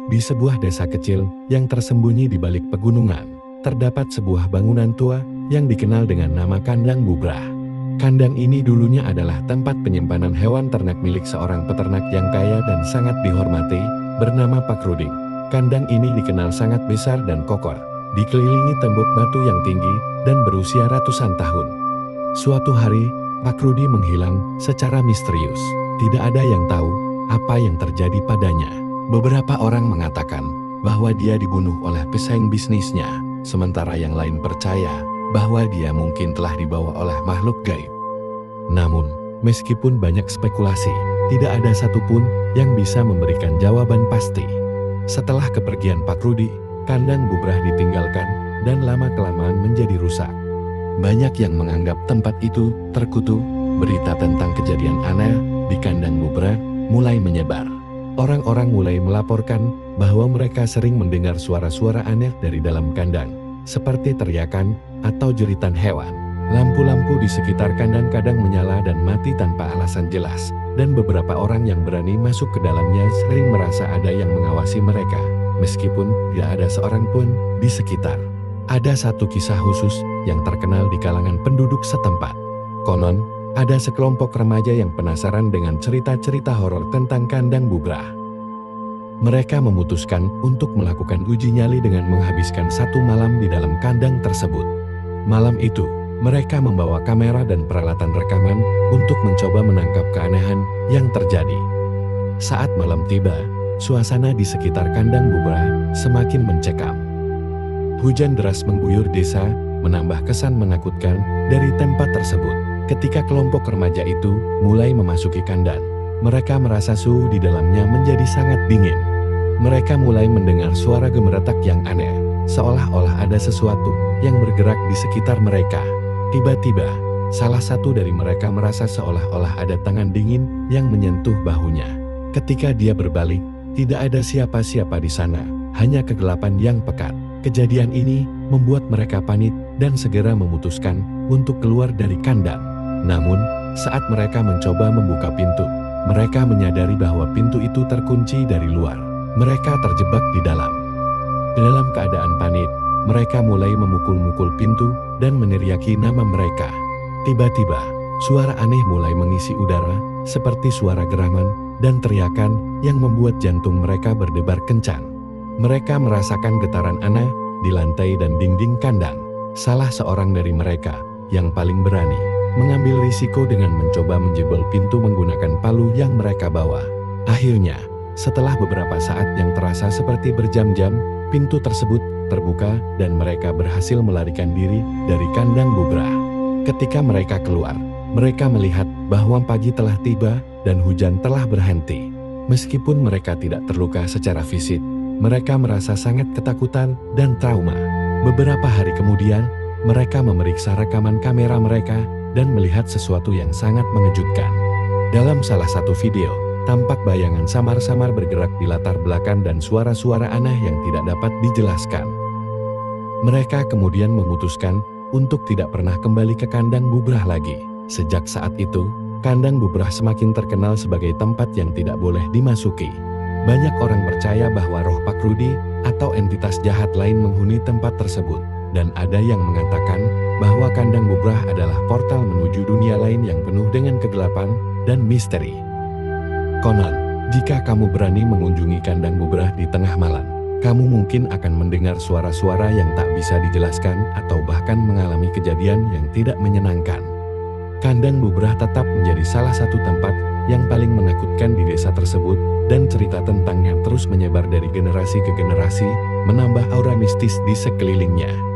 Di sebuah desa kecil yang tersembunyi di balik pegunungan, terdapat sebuah bangunan tua yang dikenal dengan nama Kandang Bubrah. Kandang ini dulunya adalah tempat penyimpanan hewan ternak milik seorang peternak yang kaya dan sangat dihormati, bernama Pak Rudi. Kandang ini dikenal sangat besar dan kokoh, dikelilingi tembok batu yang tinggi dan berusia ratusan tahun. Suatu hari, Pak Rudi menghilang secara misterius. Tidak ada yang tahu apa yang terjadi padanya. Beberapa orang mengatakan bahwa dia dibunuh oleh pesaing bisnisnya, sementara yang lain percaya bahwa dia mungkin telah dibawa oleh makhluk gaib. Namun, meskipun banyak spekulasi, tidak ada satupun yang bisa memberikan jawaban pasti. Setelah kepergian Pak Rudi, Kandang Bubrah ditinggalkan dan lama-kelamaan menjadi rusak. Banyak yang menganggap tempat itu terkutuk. Berita tentang kejadian aneh di Kandang Bubrah mulai menyebar. Orang-orang mulai melaporkan bahwa mereka sering mendengar suara-suara aneh dari dalam kandang, seperti teriakan atau jeritan hewan. Lampu-lampu di sekitar kandang kadang menyala dan mati tanpa alasan jelas, dan beberapa orang yang berani masuk ke dalamnya sering merasa ada yang mengawasi mereka, meskipun tidak ada seorang pun di sekitar. Ada satu kisah khusus yang terkenal di kalangan penduduk setempat. Konon, ada sekelompok remaja yang penasaran dengan cerita-cerita horor tentang Kandang Bubrah. Mereka memutuskan untuk melakukan uji nyali dengan menghabiskan satu malam di dalam kandang tersebut. Malam itu, mereka membawa kamera dan peralatan rekaman untuk mencoba menangkap keanehan yang terjadi. Saat malam tiba, suasana di sekitar Kandang Bubrah semakin mencekam. Hujan deras mengguyur desa, menambah kesan menakutkan dari tempat tersebut. Ketika kelompok remaja itu mulai memasuki kandang, mereka merasa suhu di dalamnya menjadi sangat dingin. Mereka mulai mendengar suara gemeretak yang aneh, seolah-olah ada sesuatu yang bergerak di sekitar mereka. Tiba-tiba, salah satu dari mereka merasa seolah-olah ada tangan dingin yang menyentuh bahunya. Ketika dia berbalik, tidak ada siapa-siapa di sana, hanya kegelapan yang pekat. Kejadian ini membuat mereka panik dan segera memutuskan untuk keluar dari kandang. Namun, saat mereka mencoba membuka pintu, mereka menyadari bahwa pintu itu terkunci dari luar. Mereka terjebak di dalam. Dalam keadaan panik, mereka mulai memukul-mukul pintu dan meneriaki nama mereka. Tiba-tiba, suara aneh mulai mengisi udara, seperti suara geraman dan teriakan yang membuat jantung mereka berdebar kencang. Mereka merasakan getaran aneh di lantai dan dinding kandang. Salah seorang dari mereka, yang paling berani, mengambil risiko dengan mencoba menjebol pintu menggunakan palu yang mereka bawa. Akhirnya, setelah beberapa saat yang terasa seperti berjam-jam, pintu tersebut terbuka dan mereka berhasil melarikan diri dari Kandang Bubrah. Ketika mereka keluar, mereka melihat bahwa pagi telah tiba dan hujan telah berhenti. Meskipun mereka tidak terluka secara fisik, mereka merasa sangat ketakutan dan trauma. Beberapa hari kemudian, mereka memeriksa rekaman kamera mereka dan melihat sesuatu yang sangat mengejutkan. Dalam salah satu video, tampak bayangan samar-samar bergerak di latar belakang dan suara-suara aneh yang tidak dapat dijelaskan. Mereka kemudian memutuskan untuk tidak pernah kembali ke Kandang Bubrah lagi. Sejak saat itu, Kandang Bubrah semakin terkenal sebagai tempat yang tidak boleh dimasuki. Banyak orang percaya bahwa roh Pak Rudi atau entitas jahat lain menghuni tempat tersebut, dan ada yang mengatakan bahwa Kandang Bubrah adalah portal menuju dunia lain yang penuh dengan kegelapan dan misteri. Konon, jika kamu berani mengunjungi Kandang Bubrah di tengah malam, kamu mungkin akan mendengar suara-suara yang tak bisa dijelaskan atau bahkan mengalami kejadian yang tidak menyenangkan. Kandang Bubrah tetap menjadi salah satu tempat yang paling menakutkan di desa tersebut, dan cerita tentangnya terus menyebar dari generasi ke generasi, menambah aura mistis di sekelilingnya.